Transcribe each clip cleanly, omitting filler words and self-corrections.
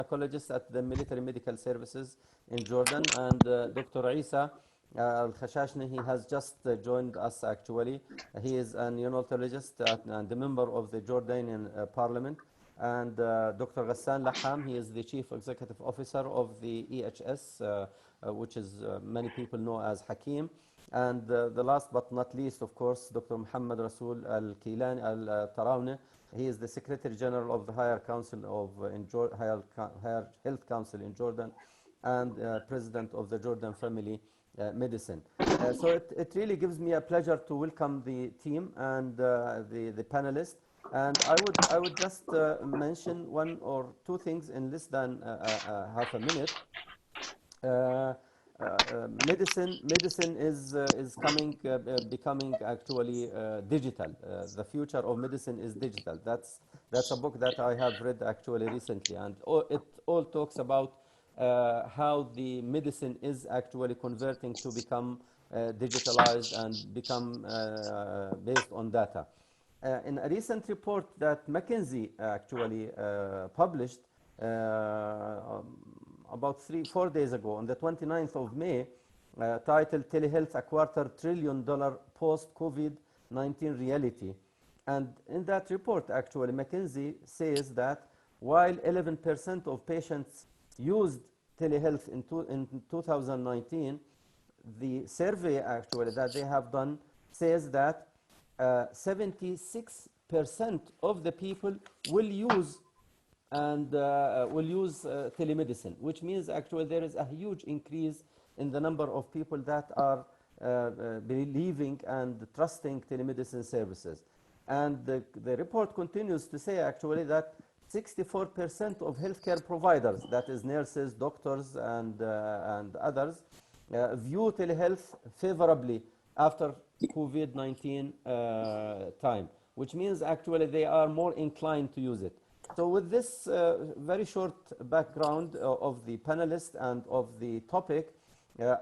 psychologist at the Military Medical Services in Jordan, and Dr. Isa Al-Khashashni, he has just joined us actually. He is a neonatologist and a member of the Jordanian Parliament. And Dr. Ghassan Laham, he is the Chief Executive Officer of the EHS, which is many people know as Hakim. And the last but not least, of course, Dr. Muhammad Rasul Al-Kilani Al-Tarawni. He is the Secretary General of the Higher Council of Higher Health Council in Jordan, and President of the Jordan Family Medicine. So it really gives me a pleasure to welcome the team and the panelists. And I would just mention one or two things in less than half a minute. Medicine is becoming actually digital. The future of medicine is digital. That's a book that I have read actually recently, and it all talks about how the medicine is actually converting to become digitalized and become based on data. In a recent report that McKinsey actually published about 4 days ago, on the 29th of May, titled Telehealth, a $250 billion post-COVID-19 reality. And in that report, actually, McKinsey says that while 11% of patients used telehealth in 2019, the survey actually that they have done says that 76% of the people will use telemedicine, which means actually there is a huge increase in the number of people that are believing and trusting telemedicine services. And the report continues to say actually that 64% of healthcare providers, that is nurses, doctors, and others, view telehealth favorably after COVID-19 time, which means actually they are more inclined to use it. So with this very short background of the panelists and of the topic,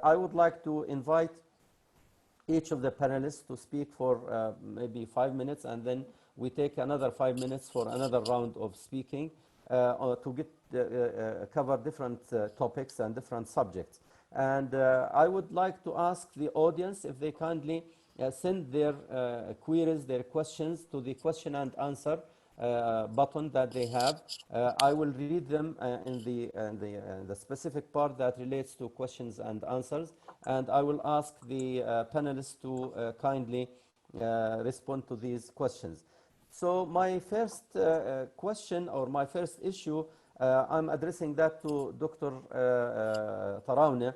I would like to invite each of the panelists to speak for maybe 5 minutes, and then we take another 5 minutes for another round of speaking to cover different topics and different subjects. And I would like to ask the audience if they kindly send their queries, their questions to the question and answer button that they have. I will read them in the specific part that relates to questions and answers, and I will ask the panelists to kindly respond to these questions. So my first question, or my first issue, I'm addressing that to Dr. Tarawni,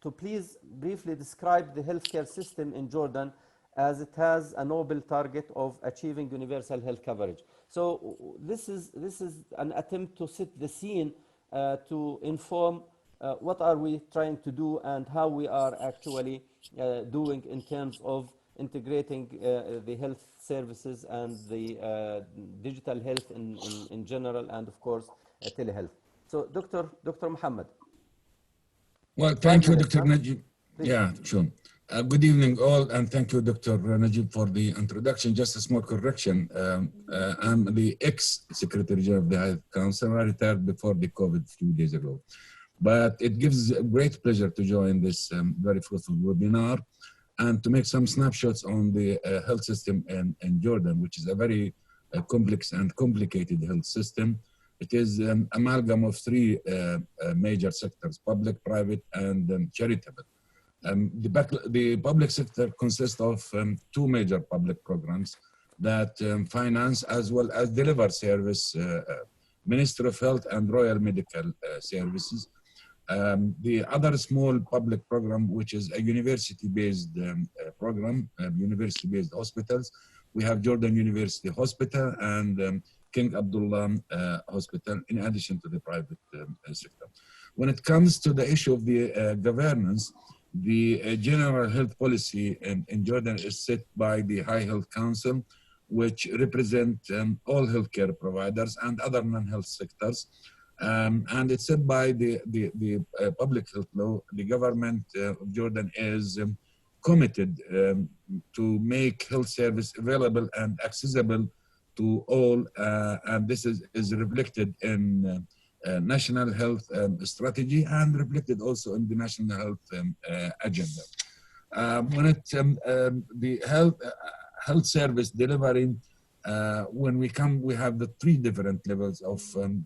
to please briefly describe the healthcare system in Jordan, as it has a noble target of achieving universal health coverage. So this is an attempt to set the scene to inform what are we trying to do and how we are actually doing in terms of integrating the health services and the digital health in general, and of course telehealth. So Dr. Muhammad. Well, thank you, Dr. Najib. Yeah, sure. Good evening, all, and thank you, Dr. Najib, for the introduction. Just a small correction. I'm the ex-Secretary General of the Health Council. I retired before the COVID a few days ago. But it gives great pleasure to join this very fruitful webinar and to make some snapshots on the health system in Jordan, which is a very complex and complicated health system. It is an amalgam of three major sectors: public, private, and charitable. The public sector consists of two major public programs that finance as well as deliver service: Ministry of Health and Royal Medical Services. The other small public program, which is a university-based program, university-based hospitals. We have Jordan University Hospital and King Abdullah Hospital, in addition to the private sector. When it comes to the issue of the governance, the general health policy in Jordan is set by the High Health Council, which represent all healthcare providers and other non-health sectors. And it's set by the public health law. The government of Jordan is committed to make health service available and accessible to all, and this is reflected in national health strategy and reflected also in the national health agenda. When it the health service delivery, when we have the three different levels of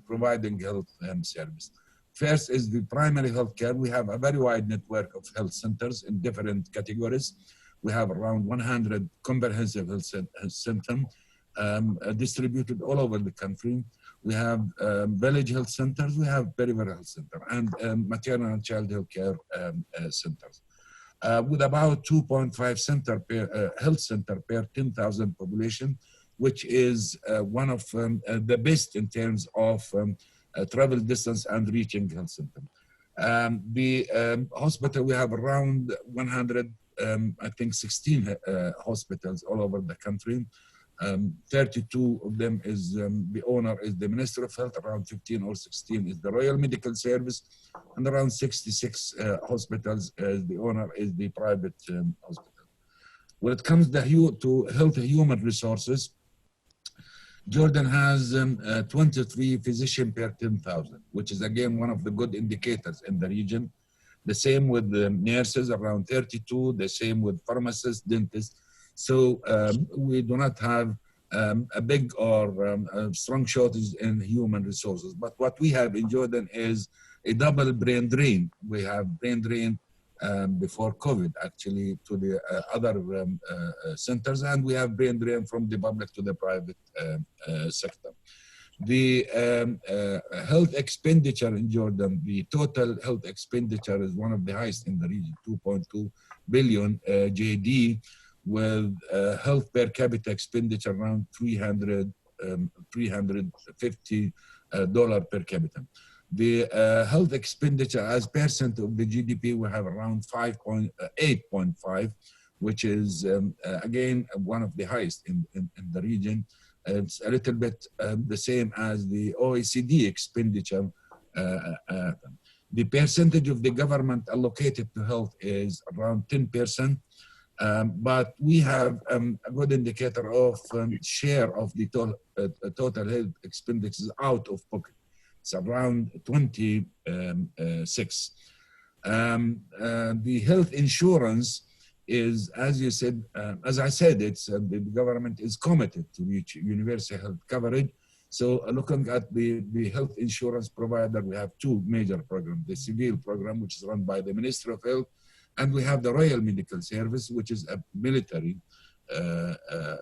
providing health service. First is the primary health care. We have a very wide network of health centers in different categories. We have around 100 comprehensive health centers distributed all over the country. We have village health centers, we have peripheral health center, and maternal and child health care centers. With about 2.5 health center per 10,000 population, which is one of the best in terms of travel distance and reaching health center. The hospital, we have around 100, I think 16 hospitals all over the country. 32 of them is the owner is the Ministry of Health, around 15 or 16 is the Royal Medical Service, and around 66 hospitals the owner is the private hospital. When it comes to health human resources, Jordan has 23 physicians per 10,000, which is again one of the good indicators in the region. The same with the nurses, around 32, the same with pharmacists, dentists. So we do not have a big or strong shortage in human resources. But what we have in Jordan is a double brain drain. We have brain drain before COVID, actually, to the other centers, and we have brain drain from the public to the private sector. The health expenditure in Jordan, the total health expenditure is one of the highest in the region, 2.2 billion JD, with health per capita expenditure around $350 per capita. The health expenditure as percent of the GDP, we have around 8.5, which is again one of the highest in the region. It's a little bit the same as the OECD expenditure. The percentage of the government allocated to health is around 10%. But we have a good indicator of share of the total health expenditures out of pocket. It's around 26. The health insurance is, as you said, as I said, it's the government is committed to reach universal health coverage. So looking at the health insurance provider, we have two major programs: the civil program, which is run by the Ministry of Health, and we have the Royal Medical Service, which is a military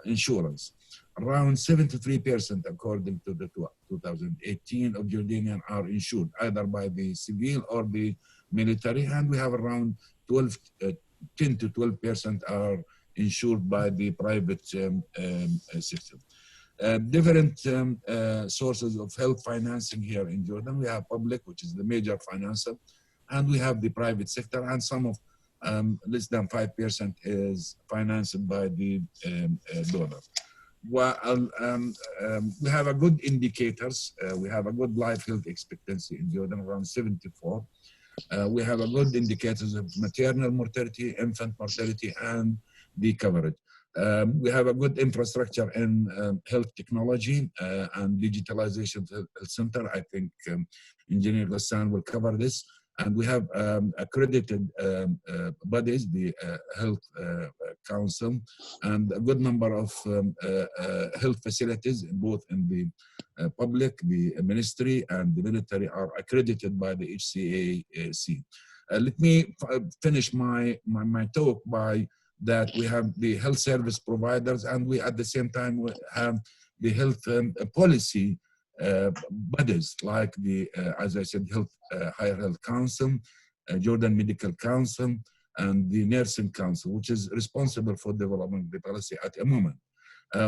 insurance. Around 73%, according to the 2018 of Jordanian, are insured either by the civil or the military, and we have around 10 to 12% are insured by the private sector. Different sources of health financing here in Jordan. We have public, which is the major financer, and we have the private sector, and some of less than 5% is financed by the donor. Well, we have a good indicators. We have a good life health expectancy in Jordan, around 74. We have a good indicators of maternal mortality, infant mortality, and the coverage. We have a good infrastructure in health technology and digitalization health center. I think Engineer Ghassan will cover this. And we have accredited bodies, the Health Council, and a good number of health facilities, both in the public, the ministry, and the military, are accredited by the HCAC. Let me finish my talk by that we have the health service providers, and we at the same time we have the health policy bodies like the, as I said, Higher Health Council, Jordan Medical Council, and the Nursing Council, which is responsible for developing the policy at the moment.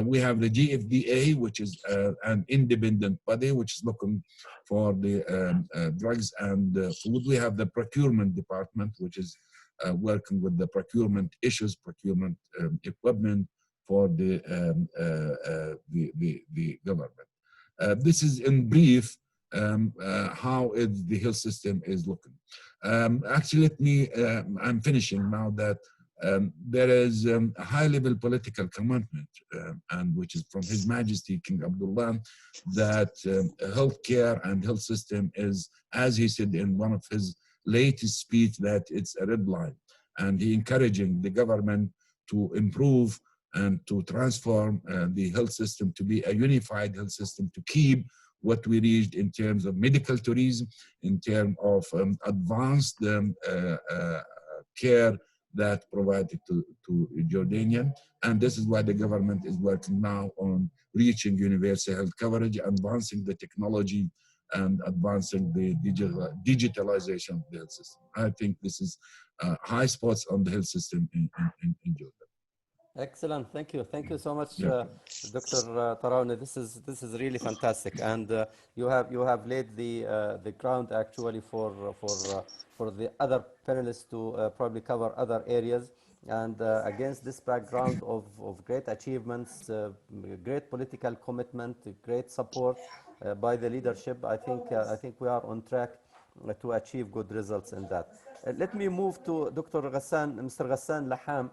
We have the GFDA, which is an independent body, which is looking for the drugs and food. We have the procurement department, which is working with the procurement issues, procurement equipment for the government. This is in brief how the health system is looking. Actually, I'm finishing now that there is a high-level political commitment, and which is from His Majesty King Abdullah, that healthcare and health system is, as he said in one of his latest speech, that it's a red line, and he encouraging the government to improve and to transform the health system to be a unified health system, to keep what we reached in terms of medical tourism, in terms of advanced care that provided to Jordanian. And this is why the government is working now on reaching universal health coverage, advancing the technology, and advancing the digitalization of the health system. I think this is high spots on the health system in Jordan. Excellent, thank you so much, Dr. Tarauni. This is really fantastic, and you have laid the ground actually for the other panelists to probably cover other areas. And against this background of great achievements, great political commitment, great support by the leadership, I think we are on track to achieve good results in that. Let me move to Dr. Ghassan, Mr. Ghassan Laham,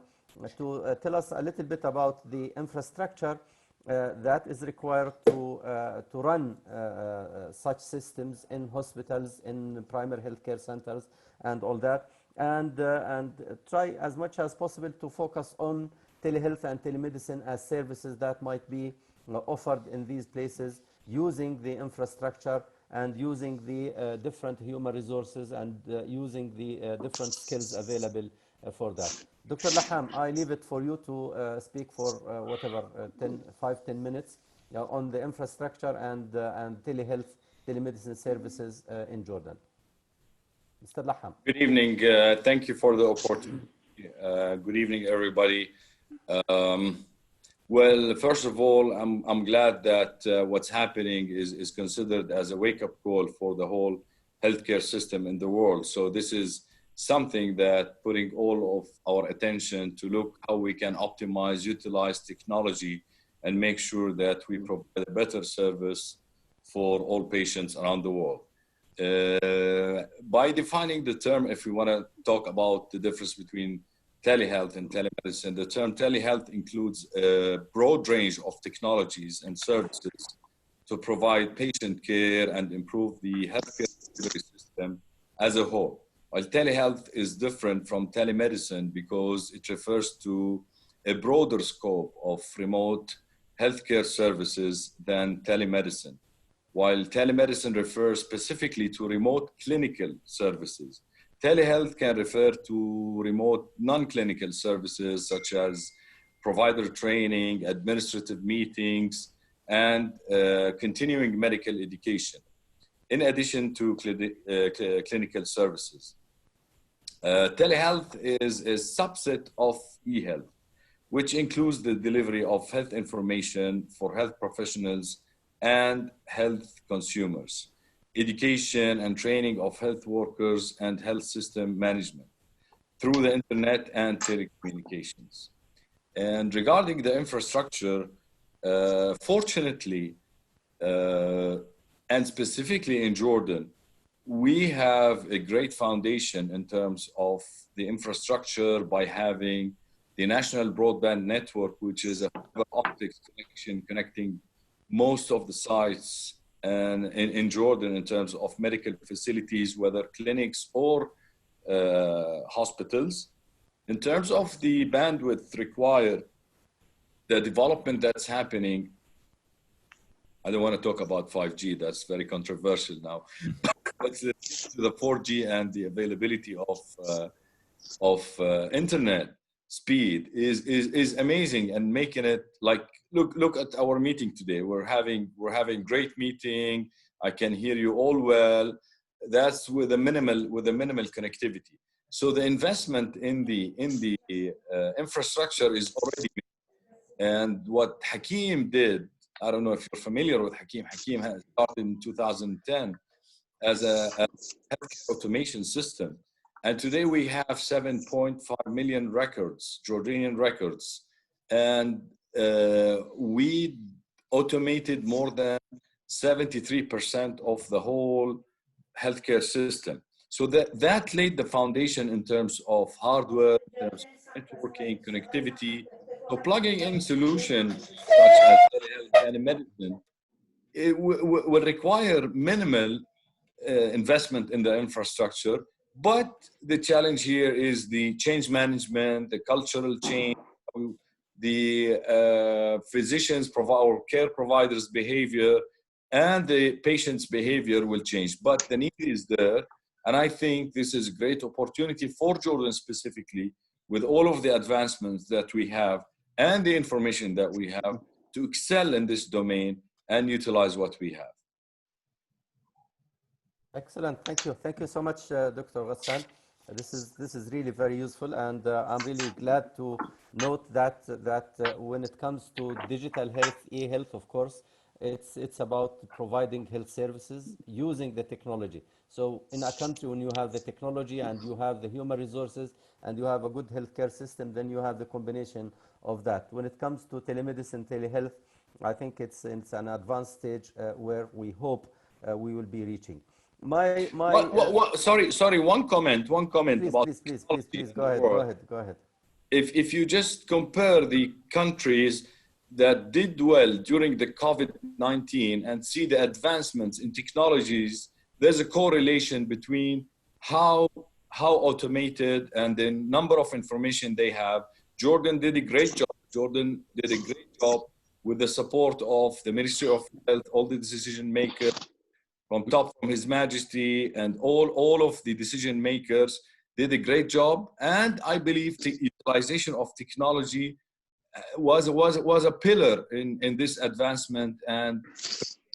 to tell us a little bit about the infrastructure that is required to run such systems in hospitals, in primary healthcare centers, and all that, and try as much as possible to focus on telehealth and telemedicine as services that might be offered in these places, using the infrastructure and using the different human resources and using the different skills available for that. Dr. Laham, I leave it for you to speak for whatever 5-10 minutes on the infrastructure and telehealth, telemedicine services in Jordan. Mr. Laham. Good evening. Thank you for the opportunity. Good evening, everybody. Well, first of all, I'm glad that what's happening is considered as a wake-up call for the whole healthcare system in the world. So this is something that putting all of our attention to look how we can optimize, utilize technology, and make sure that we provide a better service for all patients around the world. By defining the term, if we want to talk about the difference between telehealth and telemedicine, the term telehealth includes a broad range of technologies and services to provide patient care and improve the healthcare delivery system as a whole. While telehealth is different from telemedicine because it refers to a broader scope of remote healthcare services than telemedicine. While telemedicine refers specifically to remote clinical services, telehealth can refer to remote non-clinical services such as provider training, administrative meetings, and continuing medical education, in addition to clinical services. Telehealth is a subset of e-health, which includes the delivery of health information for health professionals and health consumers, education and training of health workers, and health system management through the internet and telecommunications. And regarding the infrastructure, fortunately, and specifically in Jordan, we have a great foundation in terms of the infrastructure by having the National Broadband Network, which is a fiber optic connection connecting most of the sites and in Jordan in terms of medical facilities, whether clinics or hospitals. In terms of the bandwidth required, the development that's happening, I don't want to talk about 5G, that's very controversial now, but the 4G and the availability of internet speed is amazing, and making it like, look at our meeting today. We're having great meeting. I can hear you all well. That's with a minimal connectivity. So the investment in the infrastructure is already made. And what Hakeem did, I don't know if you're familiar with Hakeem. Hakeem has started in 2010 as a healthcare automation system. And today we have 7.5 million records, Jordanian records. And we automated more than 73% of the whole healthcare system. So that laid the foundation in terms of hardware, in terms of networking, connectivity. So plugging in solutions such as telehealth, telemedicine, it will require minimal investment in the infrastructure. But the challenge here is the change management, the cultural change, the physicians, or care providers' behavior, and the patient's behavior will change. But the need is there. And I think this is a great opportunity for Jordan specifically, with all of the advancements that we have and the information that we have, to excel in this domain and utilize what we have. Excellent. Thank you. Thank you so much, Dr. Ghassan. This is really very useful, and I'm really glad to note that when it comes to digital health, e-health, of course, it's about providing health services using the technology. So in a country, when you have the technology and you have the human resources and you have a good healthcare system, then you have the combination of that. When it comes to telemedicine, telehealth, I think it's an advanced stage where we hope we will be reaching. Sorry, one comment please, about please, go ahead. If you just compare the countries that did well during the COVID-19 and see the advancements in technologies, there's a correlation between how automated and the number of information they have. Jordan did a great job. Jordan did a great job with the support of the Ministry of Health, all the decision makers, from His Majesty, and all of the decision makers did a great job. And I believe the utilization of technology was a pillar in this advancement and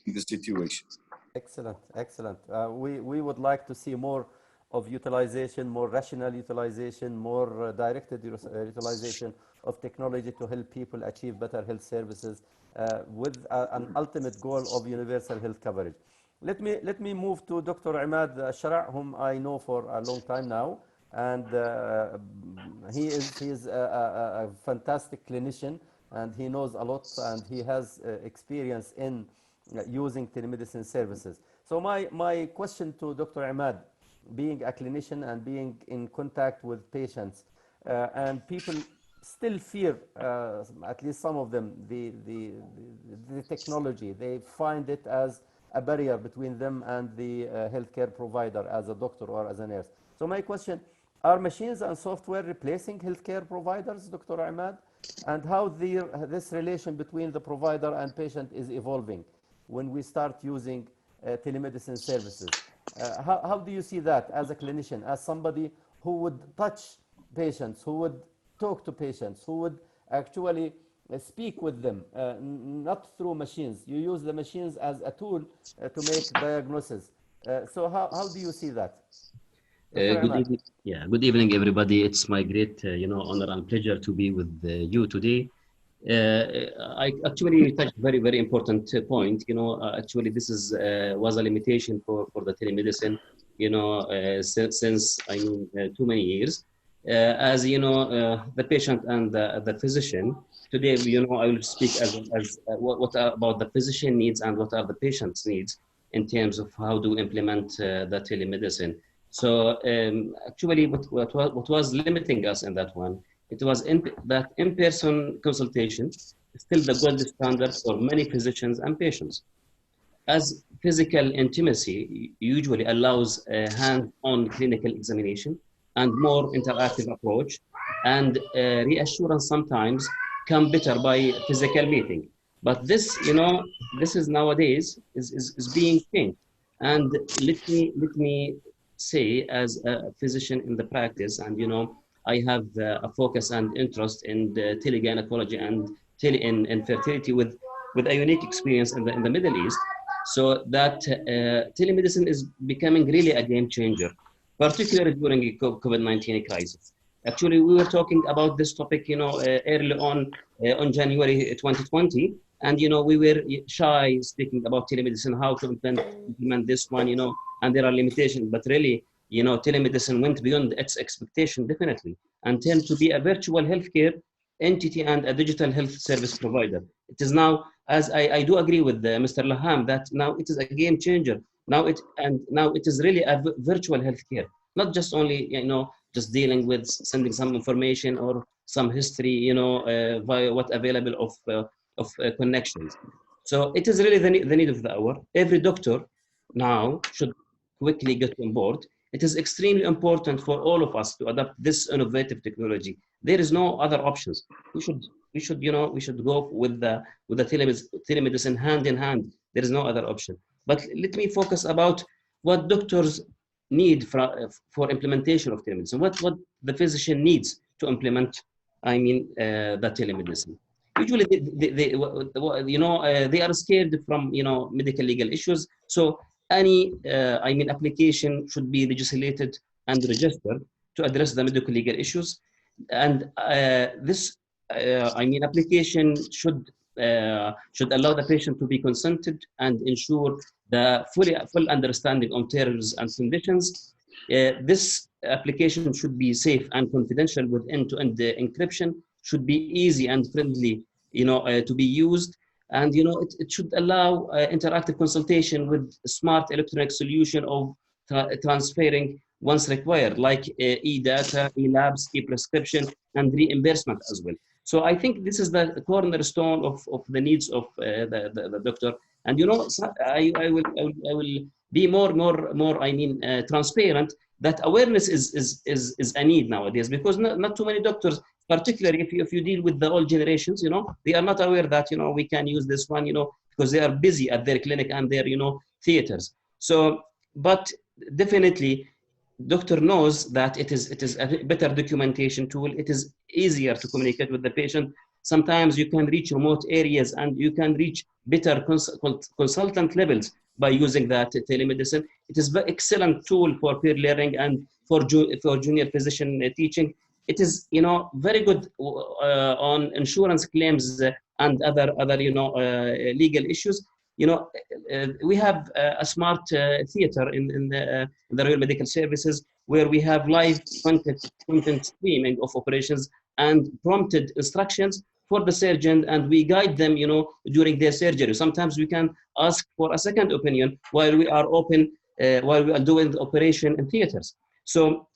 in the situation. Excellent. We would like to see more of utilization, more rational utilization, more directed utilization of technology to help people achieve better health services with an ultimate goal of universal health coverage. Let me move to Dr. Imad Shara, whom I know for a long time now, and he is a fantastic clinician, and he knows a lot, and he has experience in using telemedicine services. So my question to Dr. Imad, being a clinician and being in contact with patients, and people still fear, at least some of them, the technology. They find it as a barrier between them and the healthcare provider, as a doctor or as a nurse. So my question, are machines and software replacing healthcare providers, Dr. Imad? And how this relation between the provider and patient is evolving when we start using telemedicine services? How do you see that as a clinician, as somebody who would touch patients, who would talk to patients, who would actually speak with them, not through machines? You use the machines as a tool to make diagnosis. So how do you see that? Good evening, everybody. It's my great honor and pleasure to be with you today. I actually touched very, very important point. Actually, this was a limitation for the telemedicine, since too many years. As the patient and the physician. Today, I will speak what about the physician needs and what are the patient's needs in terms of how to implement the telemedicine. So actually, what was limiting us in that one, it was that in-person consultation is still the gold standard for many physicians and patients. As physical intimacy usually allows a hands-on clinical examination and more interactive approach, and reassurance sometimes come better by physical meeting. But this, this is nowadays is being changed. And let me say, as a physician in the practice, and I have a focus and interest in the telegynecology and infertility with a unique experience in the Middle East. So that telemedicine is becoming really a game changer, particularly during the COVID-19 crisis. Actually, we were talking about this topic, early on January 2020, and we were shy speaking about telemedicine, how to implement this one, and there are limitations. But really, telemedicine went beyond its expectation, definitely, and turned to be a virtual healthcare entity and a digital health service provider. It is now, as I do agree with Mr. Laham, that now it is a game changer. Now it is really a virtual healthcare, not just only just dealing with sending some information or some history, you know, via what available of connections. So it is really the need of the hour. Every doctor now should quickly get on board. It is extremely important for all of us to adopt this innovative technology. There is no other options. We should go with the telemedicine hand in hand. There is no other option. But let me focus about what doctors need for implementation of telemedicine. What the physician needs to implement, the telemedicine. Usually, they are scared from medical legal issues. So any application should be legislated and registered to address the medical legal issues, and this application should allow the patient to be consented and ensure the full understanding on terms and conditions. This application should be safe and confidential with end-to-end encryption, should be easy and friendly to be used. And it should allow interactive consultation with smart electronic solution of transferring once required, like e-data, e-labs, e-prescription, and reimbursement as well. So I think this is the cornerstone of the needs of the doctor. And I will be more transparent that awareness is a need nowadays, because not too many doctors, particularly if you deal with the old generations, they are not aware that we can use this one, because they are busy at their clinic and their theaters. So, but definitely, doctor knows that it is a better documentation tool. It is easier to communicate with the patient. Sometimes you can reach remote areas and you can reach better consultant levels by using that telemedicine. It is an excellent tool for peer learning and for junior physician teaching. It is very good on insurance claims and other legal issues. We have a smart theater in the Royal Medical Services, where we have live content streaming of operations and prompted instructions for the surgeon, and we guide them during their surgery. Sometimes we can ask for a second opinion while we are while we are doing the operation in theaters. So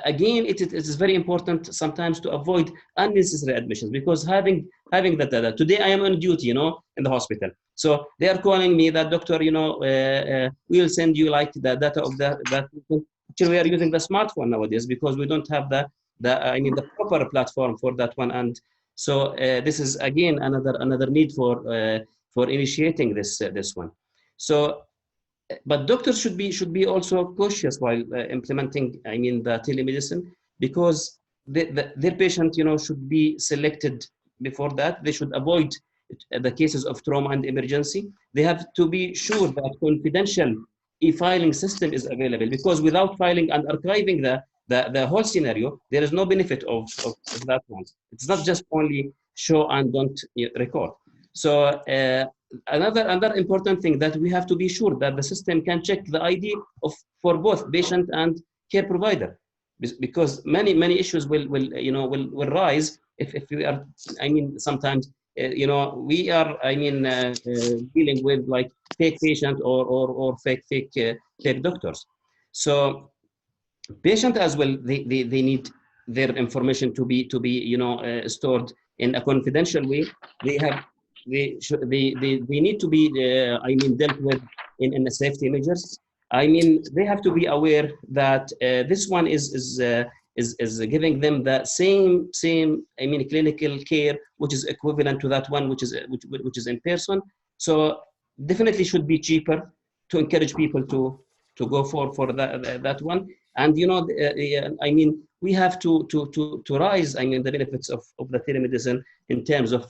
again, it is very important sometimes to avoid unnecessary admissions, because having that data. Today I am on duty, in the hospital. So they are calling me that, doctor, we will send you like the data of that. Actually, we are using the smartphone nowadays because we don't have the proper platform for that one. And so this is again another need for initiating this one. So, but doctors should be also cautious while implementing the telemedicine, because their patient should be selected before that. They should avoid the cases of trauma and emergency. They have to be sure that confidential e-filing system is available, because without filing and archiving the whole scenario, there is no benefit of that one. It's not just only show and don't record. So another important thing, that we have to be sure that the system can check the ID for both patient and care provider, because many issues will rise if we are sometimes we are dealing with like fake patient or fake doctors. So patient as well, they need their information to be stored in a confidential way. They need to be dealt with in the safety measures. They have to be aware that this one is giving them the same clinical care, which is equivalent to that one which is in person. So definitely should be cheaper, to encourage people to go for that one. And we have to rise the benefits of the telemedicine in terms of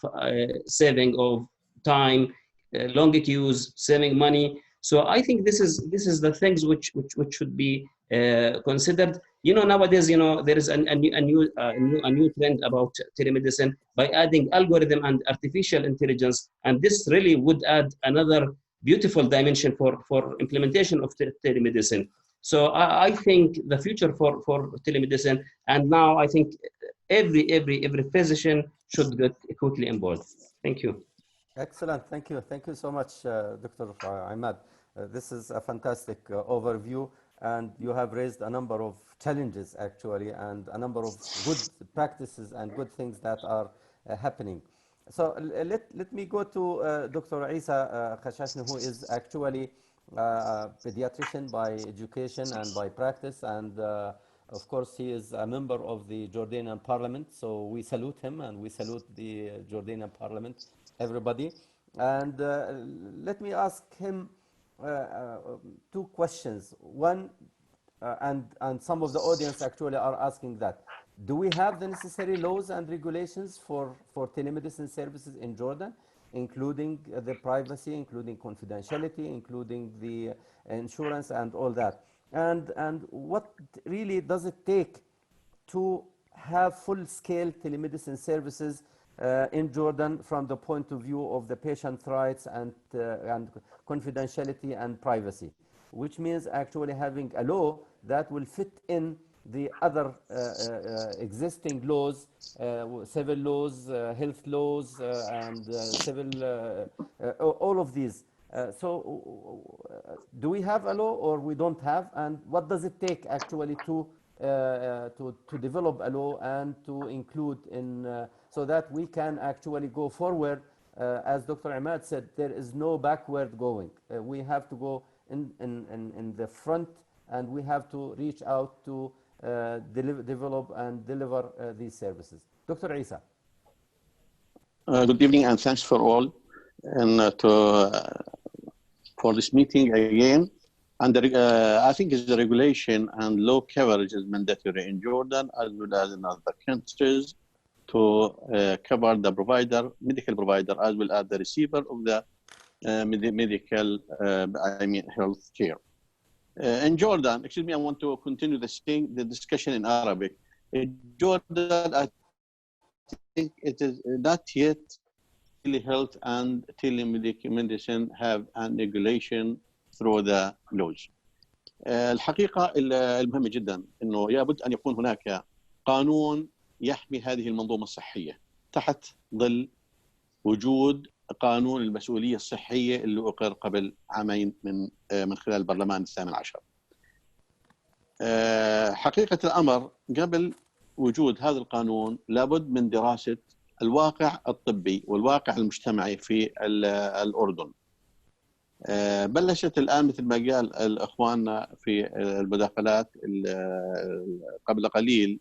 saving of time, long queues, saving money. So I think this is the things which should be considered. Nowadays, there is a new trend about telemedicine by adding algorithm and artificial intelligence, and this really would add another beautiful dimension for implementation of telemedicine. So I think the future for telemedicine, and now I think every physician should get quickly on board. Thank you. Excellent. Thank you so much, Dr. Ahmad. This is a fantastic overview, and you have raised a number of challenges actually, and a number of good practices and good things that are happening. So let me go to Dr. Isa Khashashni, who is actually a pediatrician by education and by practice, and of course he is a member of the Jordanian Parliament, so we salute him and we salute the Jordanian Parliament, everybody. And let me ask him two questions. One, and some of the audience actually are asking that. Do we have the necessary laws and regulations for telemedicine services in Jordan, including the privacy, including confidentiality, including the insurance and all that? And what really does it take to have full-scale telemedicine services in Jordan from the point of view of the patient rights and confidentiality and privacy, which means actually having a law that will fit in the other existing laws, civil laws, health laws, and civil, all of these. Do we have a law or we don't have? And what does it take actually to develop a law and to include in, so that we can actually go forward? As Dr. Imad said, there is no backward going. We have to go in the front, and we have to reach out to develop and deliver these services. Dr. Isa. Good evening, and thanks for all, and for this meeting again. And I think the regulation and law coverage is mandatory in Jordan as well as in other countries to cover the provider, medical provider, as well as the receiver of the medical, health care. In Jordan, excuse me, I want to continue the discussion in Arabic. In Jordan, I think it is not yet telehealth and telemedicine have a regulation through the laws. الحقيقة المهمة جدا إنه يجب أن يكون هناك قانون يحمي هذه المنظومة الصحية تحت ظل وجود قانون المسؤولية الصحية اللي أقر قبل عامين من خلال البرلمان الثامن عشر. حقيقة الأمر قبل وجود هذا القانون لابد من دراسة الواقع الطبي والواقع المجتمعي في الأردن. بلشت الآن مثل ما قال الأخواننا في المداخلات قبل قليل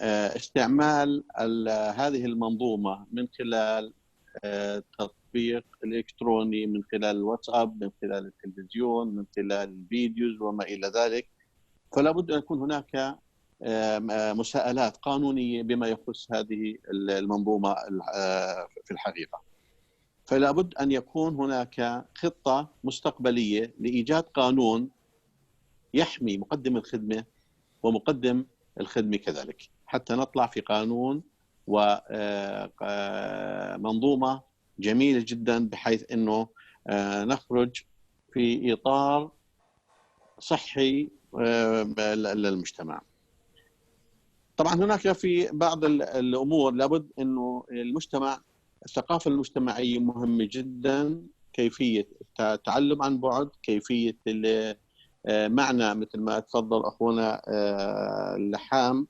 استعمال هذه المنظومة من خلال تطبيق الإلكتروني، من خلال الواتساب، من خلال التلفزيون، من خلال الفيديوز وما إلى ذلك. فلا بد أن يكون هناك مساءلات قانونية بما يخص هذه المنظومة في الحقيقة. فلا بد أن يكون هناك خطة مستقبلية لإيجاد قانون يحمي مقدم الخدمة ومقدم الخدمة كذلك، حتى نطلع في قانون ومنظومة جميلة جدا بحيث أنه نخرج في إطار صحي للمجتمع. طبعا هناك في بعض الأمور لابد أنه المجتمع، الثقافة المجتمعية مهمة جدا، كيفية التعلم عن بعد، كيفية معنى مثل ما تفضل أخونا اللحام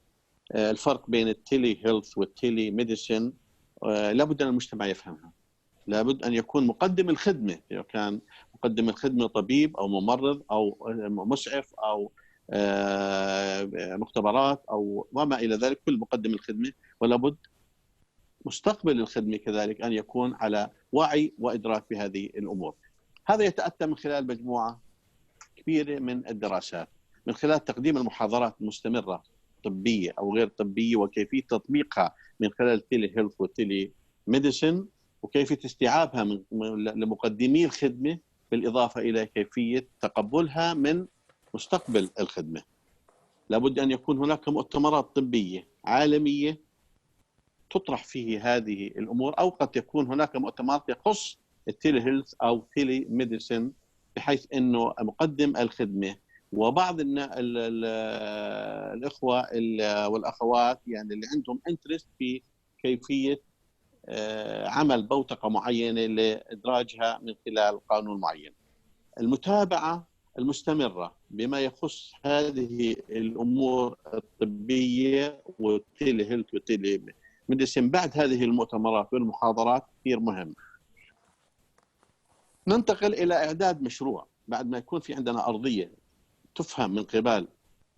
الفرق بين التيلي هيلث والتيلي ميديسين لابد أن المجتمع يفهمها. لابد أن يكون مقدم الخدمة، إذا كان مقدم الخدمة طبيب أو ممرض أو مسعف أو مختبرات أو وما إلى ذلك، كل مقدم الخدمة، ولابد مستقبل الخدمة كذلك أن يكون على وعي وإدراك بهذه الأمور. هذا يتأتى من خلال مجموعة كبيرة من الدراسات، من خلال تقديم المحاضرات المستمرة طبية أو غير طبية، وكيفية تطبيقها من خلال التيلي هيلث والتيلي ميديسين، وكيفية استيعابها لمقدمي الخدمة، بالإضافة إلى كيفية تقبلها من مستقبل الخدمة. لابد أن يكون هناك مؤتمرات طبية عالمية تطرح فيه هذه الأمور، أو قد يكون هناك مؤتمرات يخص التيلي هيلث أو تيلي ميديسين، بحيث أنه مقدم الخدمة وبعض الإخوة والأخوات يعني اللي عندهم انترست في كيفية عمل بوتقة معينة لإدراجها من خلال قانون معين. المتابعة المستمرة بما يخص هذه الأمور الطبية والتيلي هيلث والتيلي ميديسين بعد هذه المؤتمرات والمحاضرات كثير مهم. ننتقل إلى إعداد مشروع بعد ما يكون في عندنا أرضية تفهم من قبل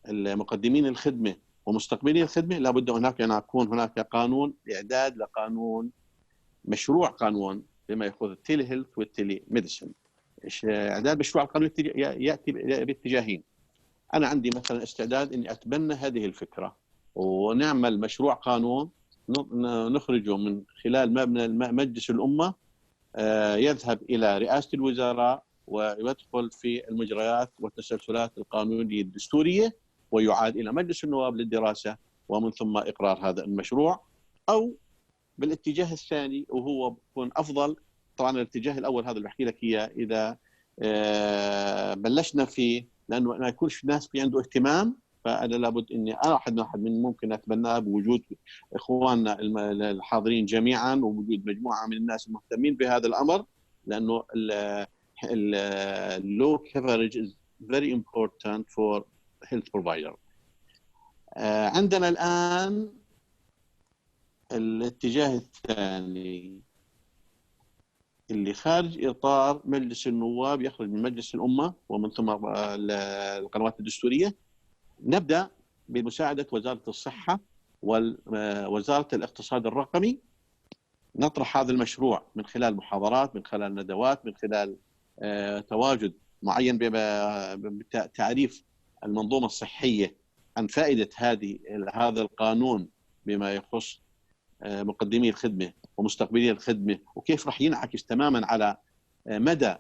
المقدمين الخدمة ومستقبلي الخدمة. لابد هناك أن يكون هناك قانون، إعداد لقانون، مشروع قانون بما يخص التيلي هيلث والتيلي ميديسين. إعداد مشروع القانون يأتي باتجاهين. أنا عندي مثلا استعداد أني أتبنى هذه الفكرة ونعمل مشروع قانون نخرجه من خلال مبنى مجلس الأمة، يذهب إلى رئاسة الوزراء ويدخل في المجريات والتسلسلات القانونية الدستورية ويعاد إلى مجلس النواب للدراسة ومن ثم إقرار هذا المشروع. أو بالاتجاه الثاني وهو بيكون أفضل، طبعا الاتجاه الأول هذا اللي بحكي لك إياه إذا بلشنا فيه، لأنه ما يكونش الناس في عنده اهتمام، فأنا لابد إني أنا واحد من ممكن أتبناه بوجود إخواننا الحاضرين جميعا ووجود مجموعة من الناس المهتمين بهذا الأمر، لأنه low coverage is very important for health provider. عندنا الآن الاتجاه الثاني اللي خارج إطار مجلس النواب، يخرج من مجلس الأمة ومن ثم القنوات الدستورية. نبدأ بمساعدة وزارة الصحة ووزارة الاقتصاد الرقمي. نطرح هذا المشروع من خلال محاضرات، من خلال ندوات، من خلال تواجد معين بتعريف المنظومة الصحية عن فائدة هذا القانون بما يخص مقدمي الخدمة ومستقبلي الخدمة، وكيف راح ينعكس تماما على مدى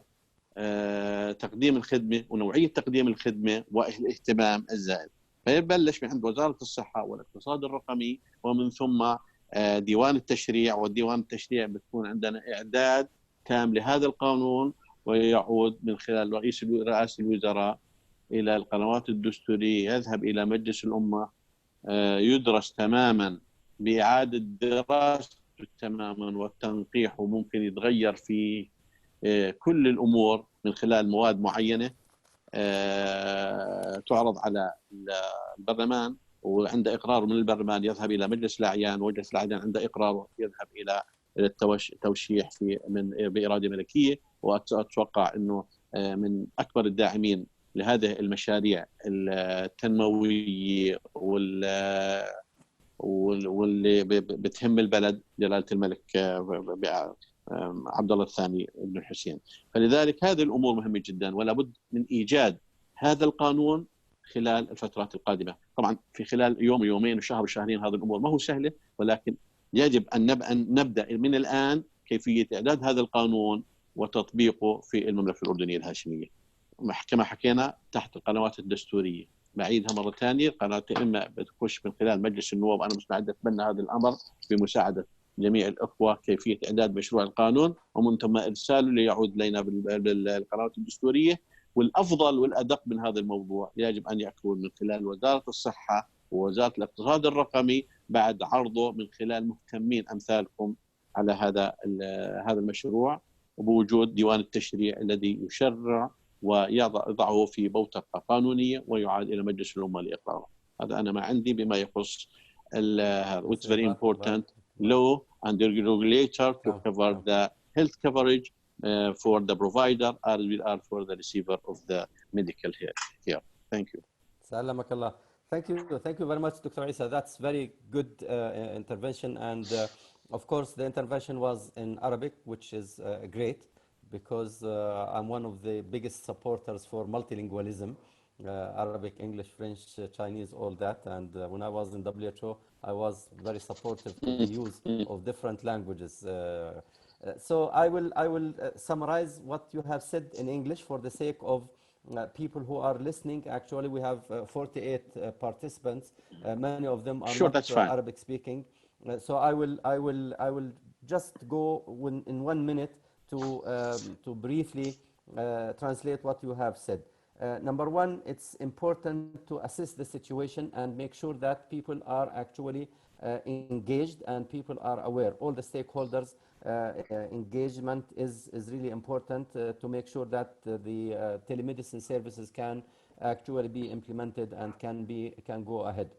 تقديم الخدمة ونوعية تقديم الخدمة والاهتمام الزائد. فيبلش من عند وزارة الصحة والاقتصاد الرقمي ومن ثم ديوان التشريع، والديوان التشريع بتكون عندنا إعداد تام لهذا القانون ويعود من خلال رئاسة الوزراء إلى القنوات الدستورية، يذهب إلى مجلس الأمة، يدرس تماما بإعادة دراسته تماما والتنقيح، وممكن يتغير في كل الأمور من خلال مواد معينة تعرض على البرلمان، وعند إقرار من البرلمان يذهب إلى مجلس الأعيان، ومجلس الأعيان عند إقراره يذهب إلى التوشيح بإرادة ملكية. وأتوقع أنه من أكبر الداعمين لهذه المشاريع التنموية واللي بتهم البلد جلالة الملك عبد الله الثاني بن الحسين. فلذلك هذه الأمور مهمة جدا، ولا بد من إيجاد هذا القانون خلال الفترات القادمة. طبعا في خلال يوم يومين وشهر وشهرين هذه الأمور ما هو سهلة، ولكن يجب أن نبدأ من الآن كيفية إعداد هذا القانون وتطبيقه في المملكة الأردنية الهاشمية كما حكينا تحت القنوات الدستورية. بعيدها مرة ثانية، القناة إما بتخش من خلال مجلس النواب، أنا مستعد أتبنى هذا الأمر بمساعدة جميع الأخوة كيفية إعداد مشروع القانون ومن ثم إرساله ليعود لنا بالقنوات الدستورية. والأفضل والأدق من هذا الموضوع يجب أن يكون من خلال وزارة الصحة ووزارة الاقتصاد الرقمي بعد عرضه من خلال مهتمين أمثالكم على هذا المشروع، وبوجود ديوان التشريع الذي يشرع ويضعه في بوتقة قانونية ويعاد إلى مجلس الأمة لإقراره. هذا أنا ما عندي بما يخص which is very important law and the regulator to cover the health coverage for the provider as well as for the receiver of the medical care. Thank you. سلامك الله. Thank you very much, Dr. Isa. That's very good intervention, and of course the intervention was in Arabic, which is great, because I'm one of the biggest supporters for multilingualism, Arabic, English, French, Chinese, all that. And when I was in WHO, I was very supportive of the use of different languages. So I will summarize what you have said in English for the sake of people who are listening. Actually, we have 48 participants. Many of them are not Arabic speaking. So I will just go in 1 minute to briefly translate what you have said. Number one, it's important to assess the situation and make sure that people are actually engaged and people are aware. All the stakeholders' engagement is really important to make sure that the telemedicine services can actually be implemented and can go ahead.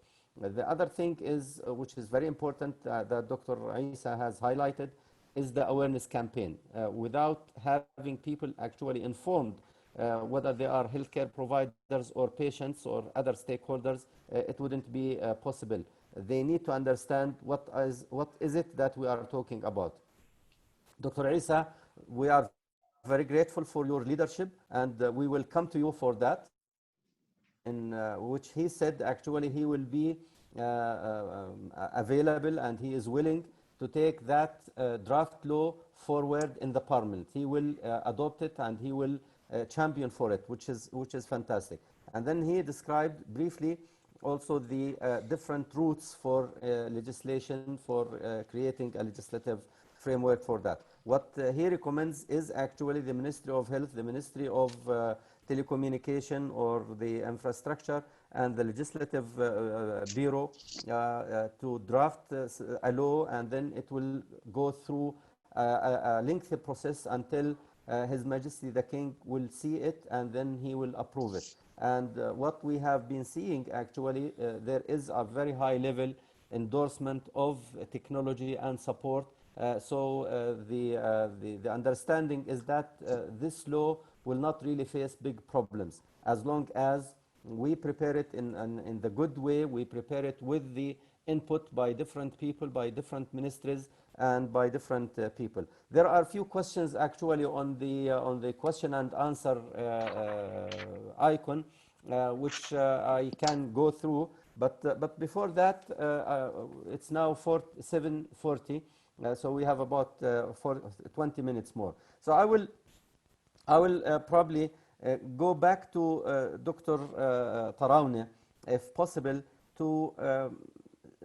The other thing is, which is very important, that Dr. Isa has highlighted, is the awareness campaign. Without having people actually informed, whether they are healthcare providers or patients or other stakeholders, it wouldn't be possible. They need to understand what is it that we are talking about. Dr. Isa, we are very grateful for your leadership, and we will come to you for that. In which he said actually he will be available and he is willing to take that draft law forward in the parliament. He will adopt it and he will champion for it, which is fantastic. And then he described briefly also the different routes for legislation, for creating a legislative framework for that. What he recommends is actually the Ministry of Health, the Ministry of Telecommunication or the Infrastructure, and the Legislative Bureau to draft a law, and then it will go through a lengthy process until His Majesty the King will see it, and then he will approve it. And what we have been seeing actually, there is a very high level endorsement of technology and support. So the understanding is that this law will not really face big problems as long as we prepare it in the good way. We prepare it with the input by different people, by different ministries, and by different people. There are a few questions actually on the question and answer icon, which I can go through. But before that, it's now 7:40. So we have about 20 minutes more. So I will probably go back to Dr. Tarawna, if possible, to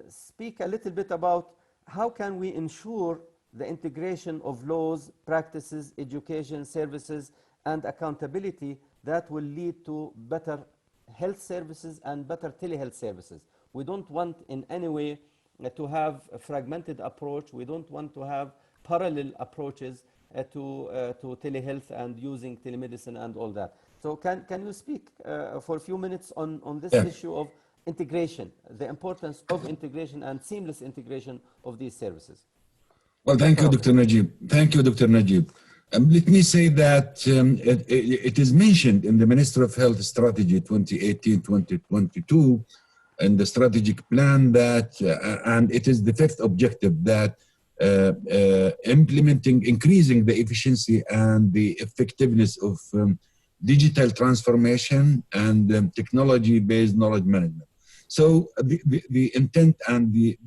speak a little bit about how can we ensure the integration of laws, practices, education, services, and accountability that will lead to better health services and better telehealth services. We don't want in any way to have a fragmented approach. We don't want to have parallel approaches to telehealth and using telemedicine and all that. So can you speak for a few minutes on this issue of integration, the importance of integration and seamless integration of these services? Well, thank you, Dr. Najib. Thank you, Dr. Najib. Let me say that it is mentioned in the Ministry of Health Strategy 2018-2022 in the strategic plan that, and it is the fifth objective, that increasing the efficiency and the effectiveness of digital transformation and technology-based knowledge management. So the intent and the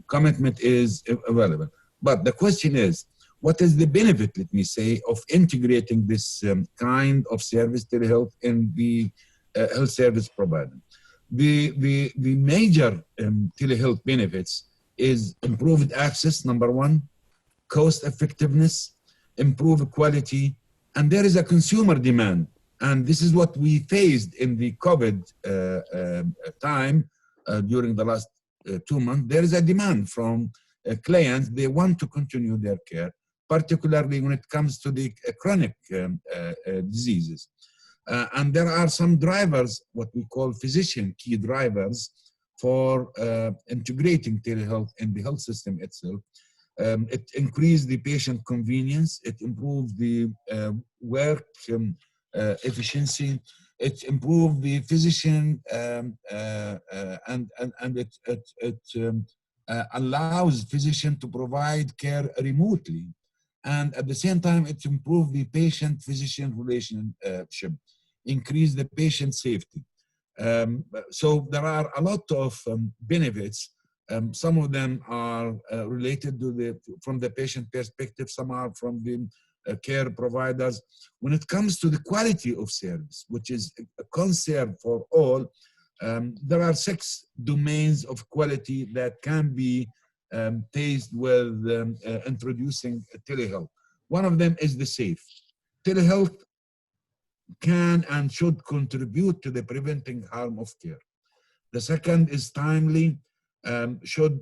commitment is available. But the question is, what is the benefit, let me say, of integrating this kind of service, telehealth, in the health service provider? The major telehealth benefits is improved access, number one, cost effectiveness, improved quality, and there is a consumer demand. And this is what we faced in the COVID time during the last 2 months. There is a demand from clients. They want to continue their care, particularly when it comes to the chronic diseases. And there are some drivers, what we call physician key drivers, for integrating telehealth in the health system itself. It increased the patient convenience. It improved the work efficiency. It improved the physician and it allows physician to provide care remotely. And at the same time, it improved the patient-physician relationship, increased the patient safety. So there are a lot of benefits. Some of them are related to from the patient perspective, some are from the care providers. When it comes to the quality of service, which is a concern for all, there are 6 domains of quality that can be faced with introducing telehealth. One of them is the safe. Telehealth can and should contribute to the preventing harm of care. The second is timely, should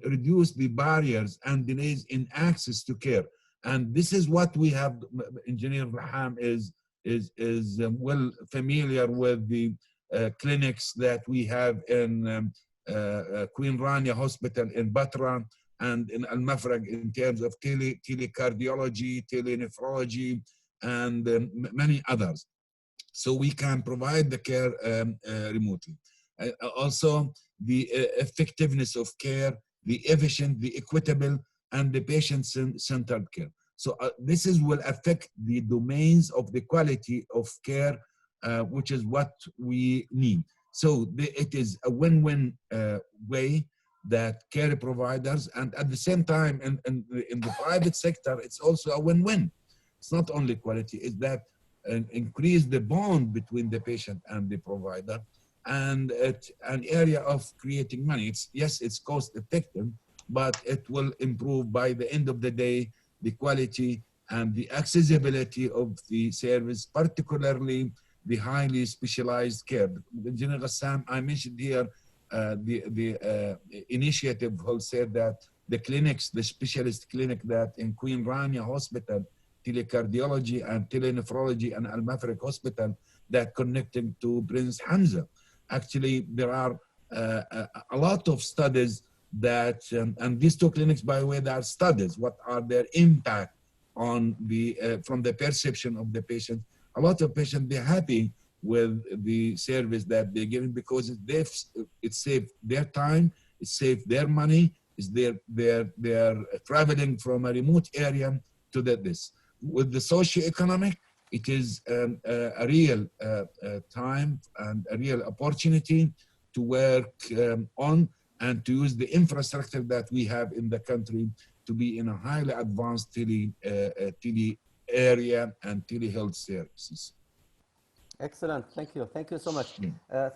reduce the barriers and delays in access to care. And this is what we have. Engineer Raham is well familiar with the clinics that we have in Queen Rania Hospital in Batra and in Al Mafraq in terms of telecardiology, telenephrology, and many others. So we can provide the care remotely. Also, the effectiveness of care, the efficient, the equitable, and the patient-centered care. So this will affect the domains of the quality of care, which is what we need. So it is a win-win way that care providers, and at the same time in the private sector, it's also a win-win. It's not only quality, it's that increase the bond between the patient and the provider, and it's an area of creating money. Yes, it's cost effective, but it will improve by the end of the day the quality and the accessibility of the service, particularly the highly specialized care. Engineer Ghassam, I mentioned here the initiative who said that the clinics, the specialist clinic that in Queen Rania Hospital, telecardiology and telenephrology, and Al Mafraq Hospital that connecting to Prince Hamza. Actually, there are a lot of studies that, and these two clinics, by the way, they are studies. What are their impact on the, from the perception of the patient? A lot of patients, they're happy with the service that they're given because it saved their time, it saved their money, it's they're traveling from a remote area to this. With the socio-economic, it is a real time and a real opportunity to work on and to use the infrastructure that we have in the country to be in a highly advanced tele area and telehealth services. Excellent. Thank you. Thank you so much.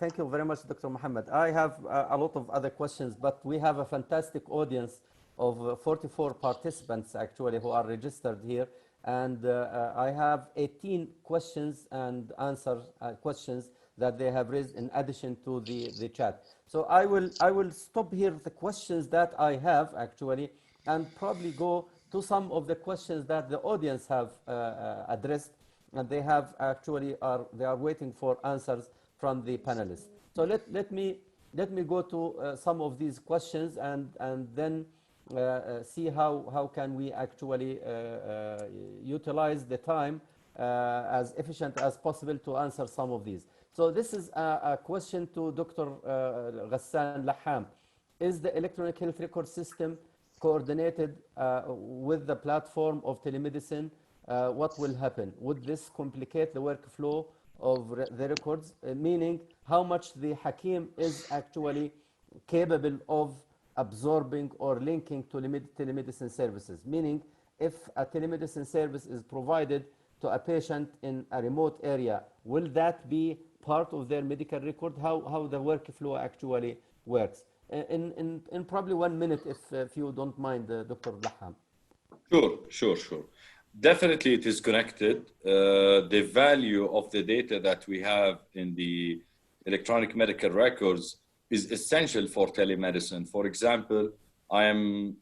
Thank you very much, Dr. Mohammed. I have a lot of other questions, but we have a fantastic audience of 44 participants actually who are registered here. And I have 18 questions and answer questions that they have raised in addition to the chat. So I will stop here the questions that I have actually and probably go to some of the questions that the audience have addressed, and they have actually they are waiting for answers from the panelists. So let me go to some of these questions and then see how can we actually utilize the time as efficient as possible to answer some of these. So this is a question to Dr. Ghassan Laham. Is the electronic health record system coordinated with the platform of telemedicine? What will happen? Would this complicate the workflow of the records? Meaning how much the Hakim is actually capable of absorbing or linking to telemedicine services. Meaning if a telemedicine service is provided to a patient in a remote area, will that be part of their medical record? How the workflow actually works? In probably 1 minute, if you don't mind, Dr. Laham. Sure. Definitely it is connected. The value of the data that we have in the electronic medical records is essential for telemedicine. For example, I am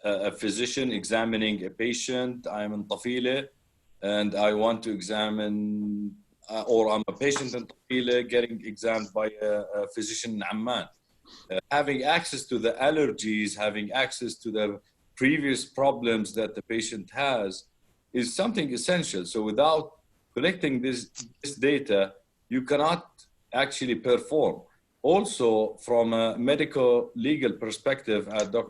a physician examining a patient. I am in Tafile and I want to examine, or I'm a patient in Tafile getting examined by a physician in Amman. Having access to the allergies, having access to the previous problems that the patient has is something essential. So without collecting this data, you cannot actually perform. Also, from a medical legal perspective,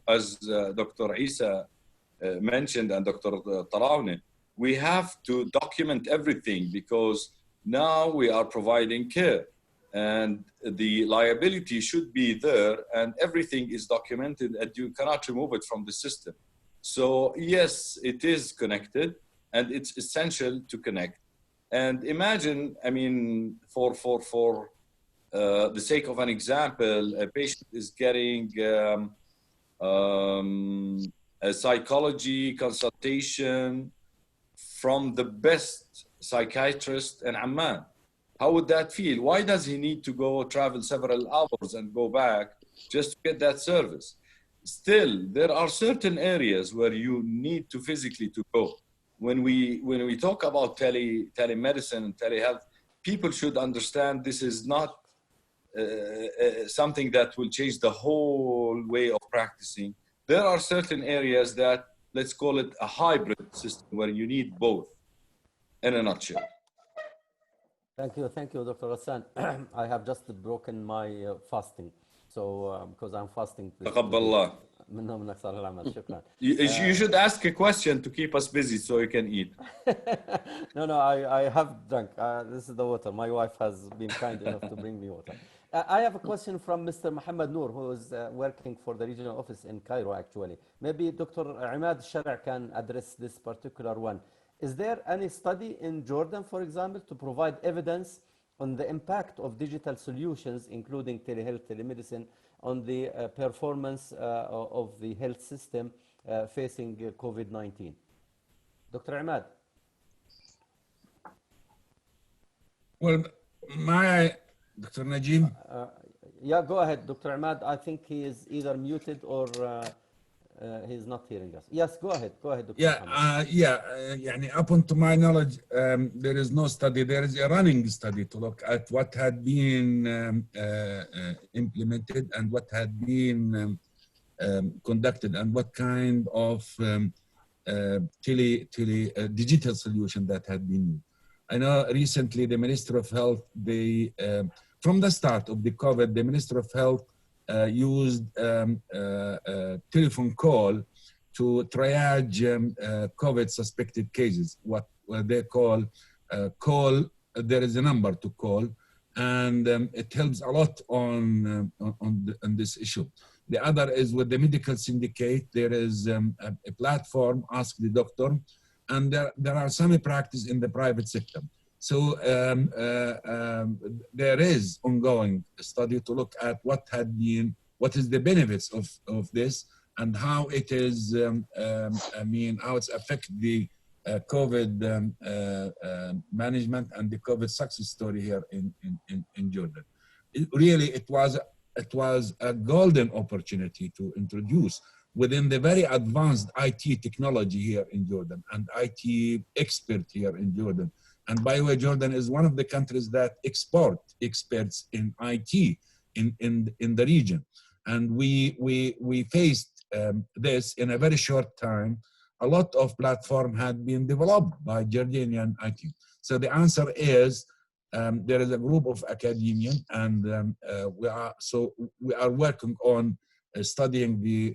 as Dr. Isa mentioned and Dr. Tarawni, we have to document everything because now we are providing care and the liability should be there and everything is documented and you cannot remove it from the system. So yes, it is connected and it's essential to connect. And imagine, I mean, for the sake of an example, a patient is getting a psychology consultation from the best psychiatrist in Amman. How would that feel? Why does he need to go travel several hours and go back just to get that service? Still, there are certain areas where you need to physically to go. When we talk about telemedicine and telehealth, people should understand this is not something that will change the whole way of practicing. There are certain areas that, let's call it a hybrid system, where you need both, in a nutshell. Thank you, Dr. Ghassan. I have just broken my fasting, so because I'm fasting. تقبل الله. منه منك صالح العمل. شكرا. You should ask a question to keep us busy so you can eat. No, I have drunk. This is the water. My wife has been kind enough to bring me water. I have a question from Mr. Mohammed Noor, who is working for the regional office in Cairo, actually. Maybe Dr. Imad Shara can address this particular one. Is there any study in Jordan, for example, to provide evidence on the impact of digital solutions, including telehealth, telemedicine, on the performance of the health system facing COVID-19? Dr. Imad. Well, Dr. Najim? Yeah, go ahead, Dr. Imad. I think he is either muted or he's not hearing us. Yes, go ahead, Dr. يعني upon to my knowledge, there is no study. There is a running study to look at what had been implemented and what had been conducted and what kind of digital solution that had been used. I know recently the Minister of Health, from the start of the COVID, the Minister of Health used telephone call to triage COVID suspected cases, what they call there is a number to call, and it helps a lot on this issue. The other is with the medical syndicate, there is a platform, Ask the Doctor, and there are some practice in the private sector. So there is ongoing study to look at what is the benefits of this and how it is, how it's affect the COVID management and the COVID success story here in Jordan. It was a golden opportunity to introduce within the very advanced IT technology here in Jordan and IT expert here in Jordan. And by the way, Jordan is one of the countries that export experts in IT in the region. And we faced this in a very short time. A lot of platform had been developed by Jordanian IT. So the answer is there is a group of academia, and we are working on studying the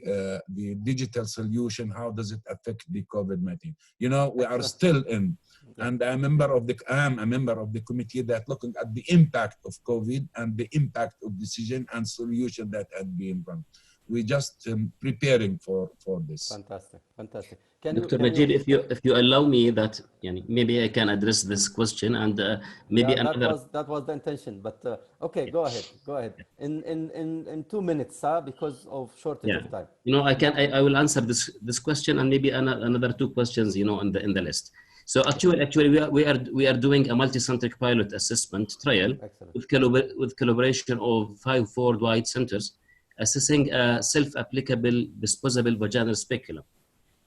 digital solution. How does it affect the COVID-19? You know, we are still in. And I'm a member of the committee that looking at the impact of COVID and the impact of decision and solution that had been run. We're just preparing for this. Fantastic. Dr. Najib, if you allow me that, maybe I can address this question and maybe another. That was the intention, but okay, go ahead. In 2 minutes, because of shortage of time. I will answer this question and maybe another 2 questions, in the list. So actually, we are doing a multi-centric pilot assessment trial with collaboration of 5 worldwide centers, assessing a self-applicable disposable vaginal speculum.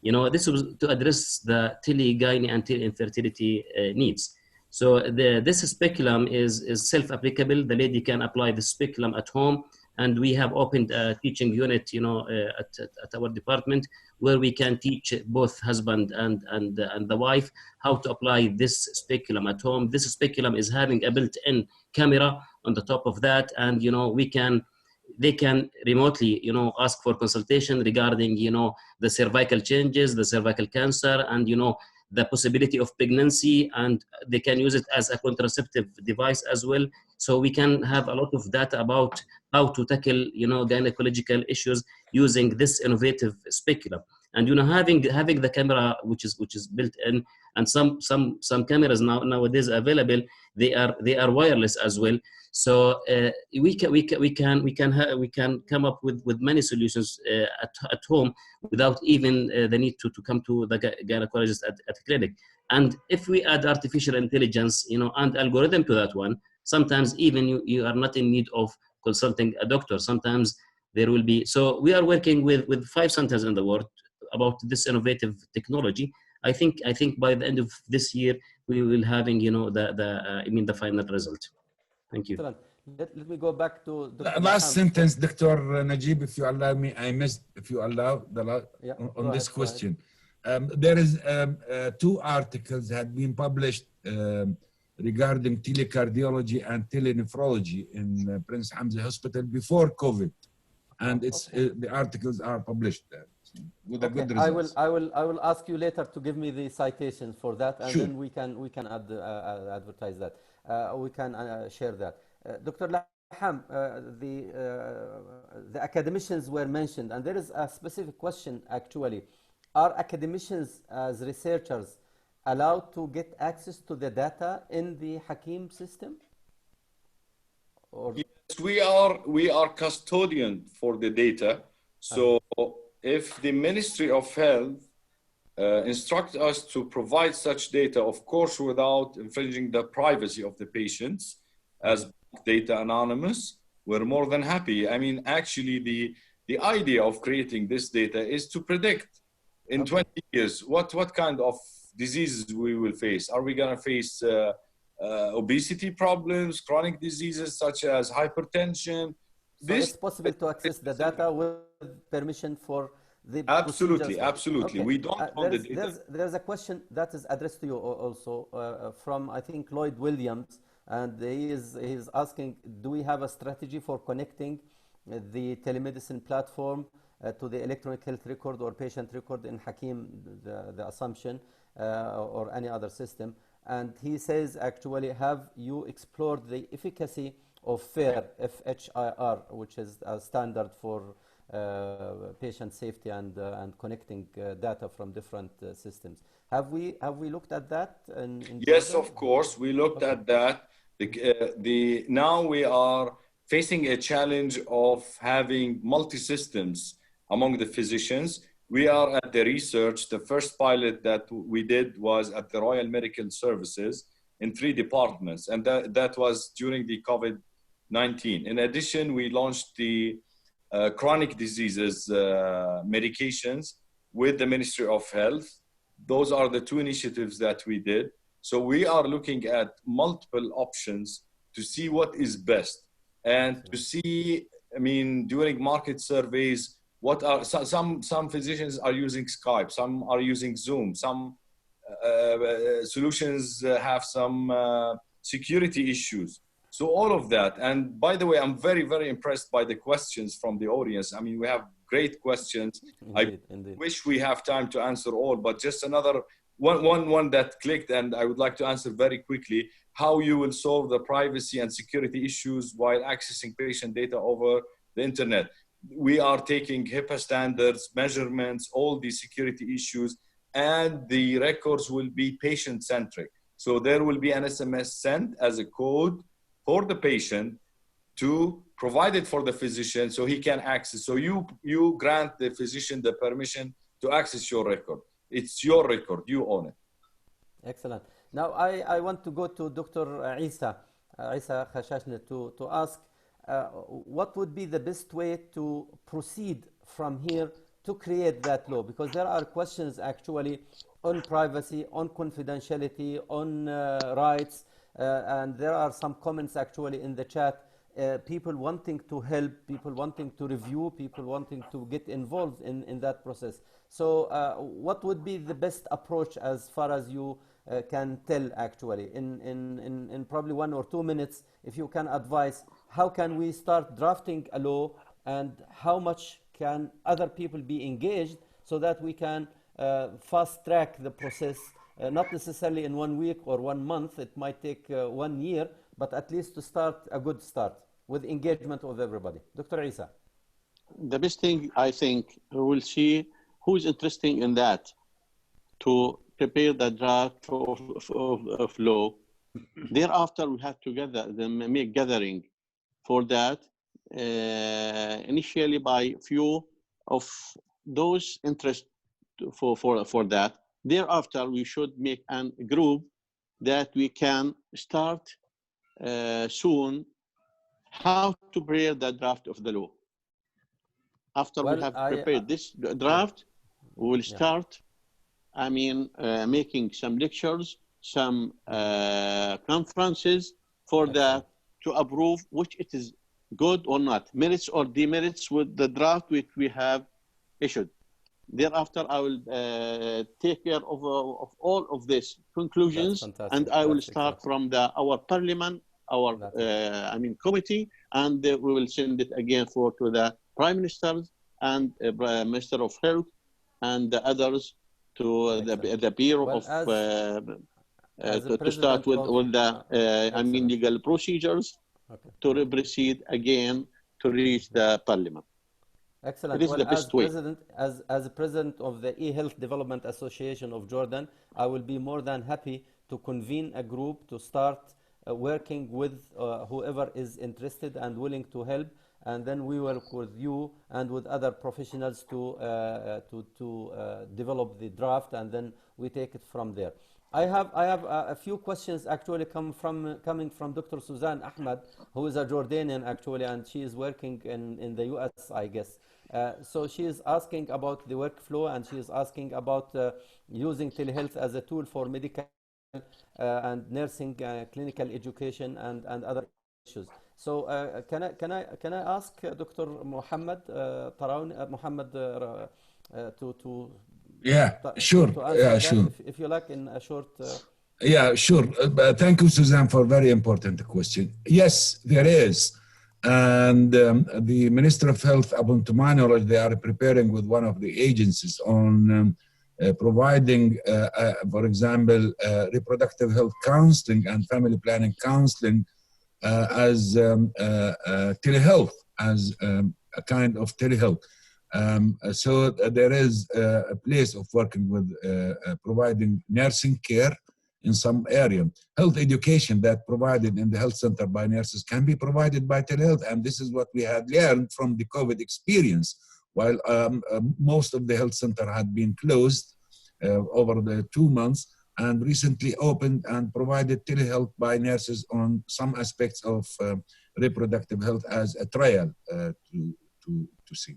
This was to address the tele-gyne and tele-infertility needs. So this speculum is self-applicable. The lady can apply the speculum at home, and we have opened a teaching unit, at our department, where we can teach both husband and the wife how to apply this speculum at home. This speculum is having a built-in camera on the top of that, and they can remotely, ask for consultation regarding, the cervical changes, the cervical cancer, and the possibility of pregnancy, and they can use it as a contraceptive device as well. So we can have a lot of data about how to tackle, gynecological issues using this innovative speculum. And having the camera which is built in, and some cameras nowadays available, they are wireless as well. So we can come up with many solutions at home without even the need to come to the gynecologist at the clinic. And if we add artificial intelligence, and algorithm to that one, sometimes even you are not in need of consulting a doctor. Sometimes there will be. So we are working with 5 centers in the world about this innovative technology. I think by the end of this year we will having the final result. Thank you. Excellent. Let me go back to Dr. Last Ham. sentence, Dr. Najib, if you allow me. I missed, if you allow, Yeah, on go this ahead. question. There is 2 articles had been published regarding telecardiology and telenephrology in Prince Hamza Hospital before COVID, and the articles are published there with a good results. I will ask you later to give me the citations for that, and Sure. then we can advertise that. We can share that. Dr. Laham, the academicians were mentioned, and there is a specific question actually. Are academicians as researchers allowed to get access to the data in the Hakim system? Or Yes, we are custodian for the data. So if the Ministry of Health instruct us to provide such data, of course, without infringing the privacy of the patients, as data anonymous, we're more than happy. I mean, actually, the idea of creating this data is to predict in 20 years what kind of diseases we will face. Are we going to face obesity problems, chronic diseases such as hypertension? so it's possible to access the data with permission for the procedures. Absolutely. We don't own the data. There's a question that is addressed to you also from, I think, Lloyd Williams, and he's asking, do we have a strategy for connecting the telemedicine platform to the electronic health record or patient record in Hakim, the Assumption, or any other system? And he says, actually, have you explored the efficacy of FHIR, F-H-I-R, which is a standard for patient safety and connecting data from different systems? Have we looked at that? Yes, of course, we looked at that. Now we are facing a challenge of having multi-systems among the physicians. We are at the research. The first pilot that we did was at the Royal Medical Services in 3 departments, and that was during the COVID-19. In addition, we launched the chronic diseases medications with the Ministry of Health. Those are the 2 initiatives that we did. So we are looking at multiple options to see what is best, and to see, I mean, during market surveys, what are some physicians are using Skype, some are using Zoom, some solutions have some security issues. So all of that. And by the way, I'm very, very impressed by the questions from the audience. I mean, we have great questions. Indeed. Wish we have time to answer all, but just another one that clicked, and I would like to answer very quickly: how you will solve the privacy and security issues while accessing patient data over the internet. We are taking HIPAA standards, measurements, all these security issues, and the records will be patient-centric. So there will be an SMS sent as a code for the patient to provide it for the physician so he can access. So you grant the physician the permission to access your record. It's your record, you own it. Excellent. Now I want to go to Dr. Isa Khashashne to ask what would be the best way to proceed from here to create that law, because there are questions actually on privacy, on confidentiality, on rights, and there are some comments actually in the chat, people wanting to help, people wanting to review, people wanting to get involved in that process. So what would be the best approach as far as you can tell actually in probably 1 or 2 minutes, if you can advise how can we start drafting a law and how much can other people be engaged so that we can fast track the process, not necessarily in 1 week or 1 month, it might take 1 year, but at least to start a good start with engagement of everybody. Dr. Isa. The best thing, I think, we'll see who is interested in that to prepare the draft of law. Thereafter, we have to make gathering for that, initially by few of those interested for that. Thereafter, we should make a group that we can start soon how to prepare the draft of the law. After we have prepared this draft, we will start, making some lectures, some conferences for that to approve which it is good or not, merits or demerits with the draft which we have issued. Thereafter, I will take care of all of these conclusions, and I will start from our parliament, our committee, and we will send it again to the prime ministers and minister of health and the others to the bureau to start with the legal procedures to proceed again to reach the parliament. Excellent. It is the best way. As president of the eHealth Development Association of Jordan, I will be more than happy to convene a group to start working with whoever is interested and willing to help, and then we work with you and with other professionals to develop the draft, and then we take it from there. I have a few questions actually coming from Dr. Suzanne Ahmed, who is a Jordanian actually, and she is working in the US, I guess. So she is asking about the workflow, and she is asking about using telehealth as a tool for medical and nursing, clinical education, and other issues. So can I ask Dr. Mohammed Mohammed to yeah, sure. To answer yeah, that, sure. If you like, in a short. Yeah, sure. Thank you, Suzanne, for a very important question. Yes, there is. And the Minister of Health, upon to my knowledge, they are preparing with one of the agencies on providing, for example, reproductive health counseling and family planning counseling as telehealth, as a kind of telehealth. So there is a place of working with providing nursing care in some area. Health education that provided in the health center by nurses can be provided by telehealth, and this is what we had learned from the COVID experience. While most of the health center had been closed over the 2 months, and recently opened and provided telehealth by nurses on some aspects of reproductive health as a trial to see.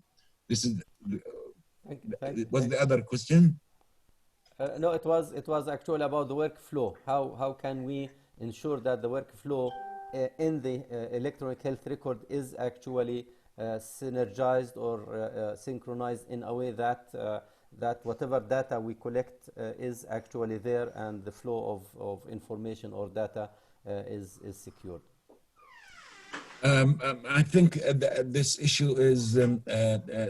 This is was the other question? No, it was actually about the workflow. How can we ensure that the workflow in the electronic health record is actually synergized or synchronized in a way that that whatever data we collect is actually there, and the flow of information or data is secured. I think this issue is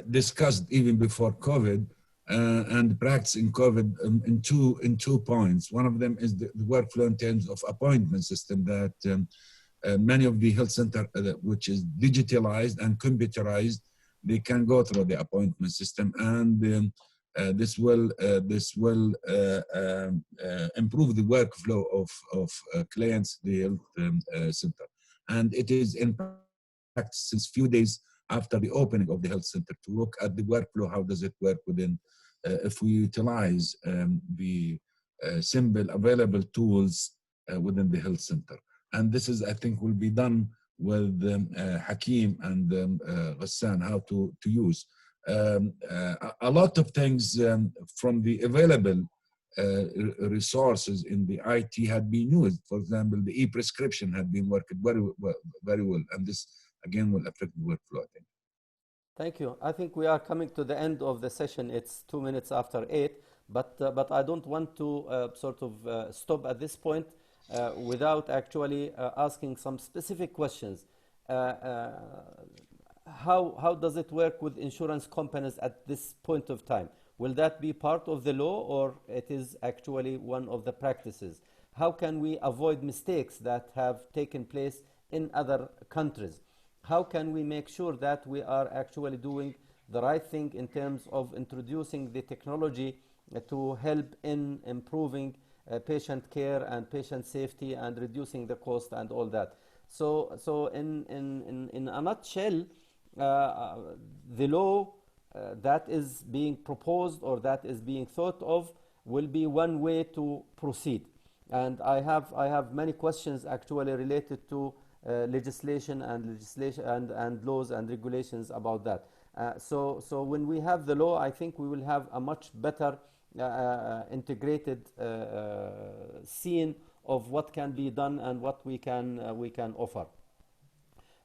discussed even before COVID and practiced in COVID in two points. One of them is the workflow in terms of appointment system that many of the health center, which is digitalized and computerized, they can go through the appointment system, and this will improve the workflow of clients, the health center. And it is in practice since few days after the opening of the health center to look at the workflow. How does it work within, if we utilize the simple available tools within the health center. And this is, I think, will be done with Hakeem and Ghassan, how to use. A lot of things from the available resources in the IT had been used. For example, the e-prescription had been working very well, and this again will affect the workflow, I think. Thank you. I think we are coming to the end of the session. It's 2 minutes after 8, but I don't want to sort of stop at this point without actually asking some specific questions. How does it work with insurance companies at this point of time? Will that be part of the law, or it is actually one of the practices? How can we avoid mistakes that have taken place in other countries? How can we make sure that we are actually doing the right thing in terms of introducing the technology to help in improving patient care and patient safety and reducing the cost and all that. So in a nutshell, the law that is being proposed or that is being thought of will be one way to proceed. And I have many questions actually related to legislation and laws and regulations about that. So when we have the law, I think we will have a much better integrated scene of what can be done and what we can offer.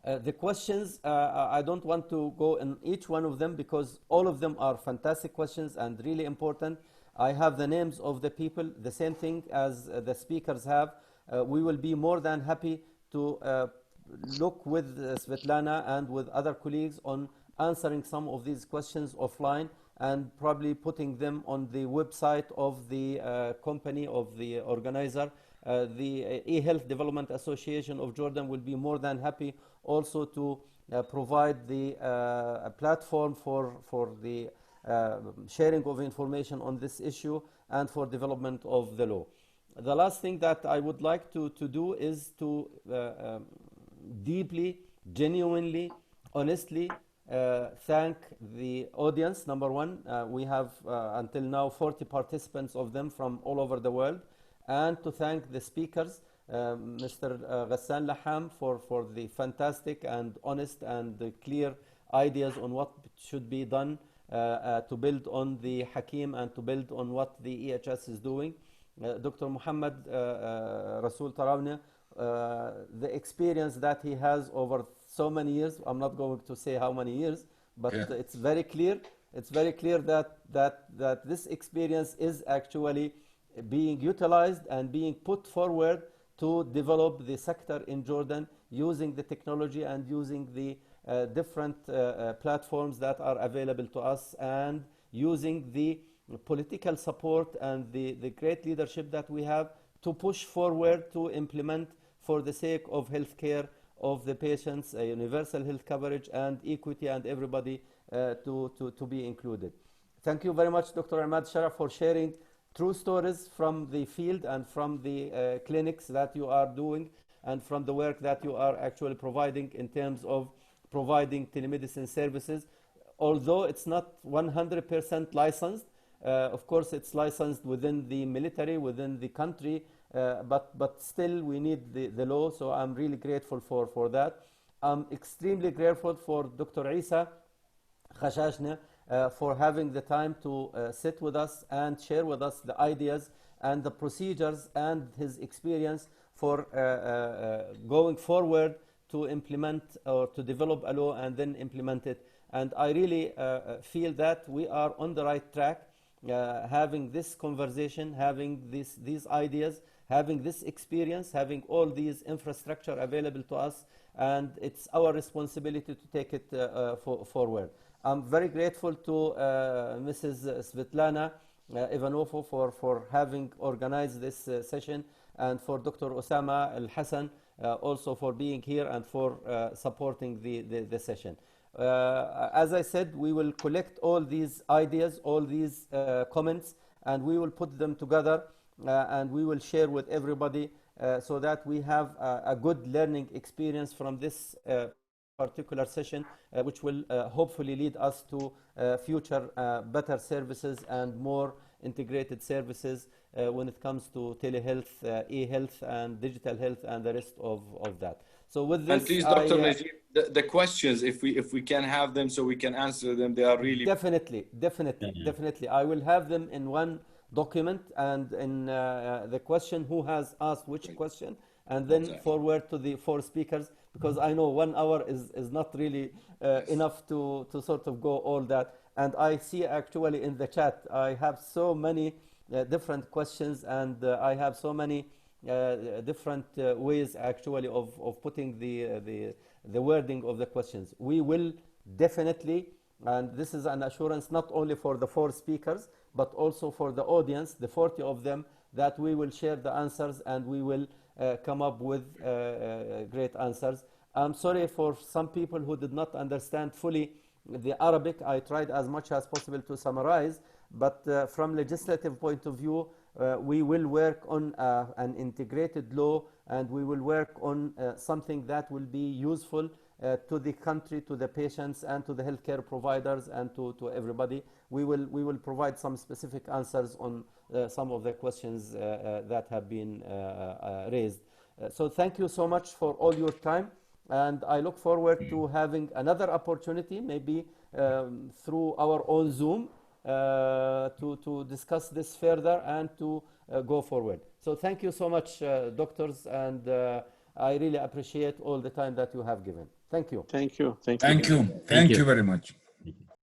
The questions, I don't want to go in each one of them because all of them are fantastic questions and really important. I have the names of the people, the same thing as the speakers have. We will be more than happy to look with Svetlana and with other colleagues on answering some of these questions offline and probably putting them on the website of the company, of the organizer. The eHealth Development Association of Jordan will be more than happy also to provide the platform for the sharing of information on this issue and for development of the law. The last thing that I would like to do is to deeply, genuinely, honestly thank the audience. Number one, we have until now 40 participants of them from all over the world, and to thank the speakers, Mr. Ghassan Laham, for the fantastic and honest and clear ideas on what should be done to build on the Hakim and to build on what the EHS is doing. Dr. Muhammad Rasul Tarawna, the experience that he has over so many years, I'm not going to say how many years, but it's very clear. It's very clear that this experience is actually being utilized and being put forward to develop the sector in Jordan using the technology and using the different platforms that are available to us, and using the political support and the great leadership that we have to push forward to implement, for the sake of healthcare of the patients, universal health coverage and equity, and everybody to be included. Thank you very much, Dr. Ahmad Sharaf, for sharing true stories from the field and from the clinics that you are doing and from the work that you are actually providing in terms of providing telemedicine services. Although it's not 100% licensed, of course it's licensed within the military, within the country, but still we need the law, so I'm really grateful for that. I'm extremely grateful for Dr. Isa Khashashna for having the time to sit with us and share with us the ideas and the procedures and his experience for going forward to implement or to develop a law and then implement it. And I really feel that we are on the right track, having this conversation, having these ideas, having this experience, having all these infrastructure available to us, and it's our responsibility to take it forward. I'm very grateful to Mrs. Svetlana Ivanova for having organized this session, and for Dr. Osama Al-Hassan also for being here and for supporting the session. As I said, we will collect all these ideas, all these comments, and we will put them together and we will share with everybody so that we have a good learning experience from this particular session, which will hopefully lead us to future better services and more integrated services when it comes to telehealth, e-health, and digital health, and the rest of that. So with this, and please, Dr. Najib, the questions, if we can have them so we can answer them, they are really definitely. I will have them in one document, and in the question who has asked which question, and then forward to the 4 speakers, because I know 1 hour is not really enough to sort of go all that. And I see actually in the chat, I have so many different questions, and I have so many different ways actually of putting the wording of the questions. We will definitely, and this is an assurance not only for the 4 speakers, but also for the audience, the 40 of them, that we will share the answers and we will come up with great answers. I'm sorry for some people who did not understand fully the Arabic, I tried as much as possible to summarize, but from legislative point of view, we will work on an integrated law, and we will work on something that will be useful to the country, to the patients, and to the healthcare providers, and to everybody. We will provide some specific answers on some of the questions that have been raised. So thank you so much for all your time, and I look forward to having another opportunity, maybe through our own Zoom, to discuss this further and to go forward. So thank you so much, doctors, and I really appreciate all the time that you have given. Thank you. Thank you. Thank you. Thank you. Thank you very much.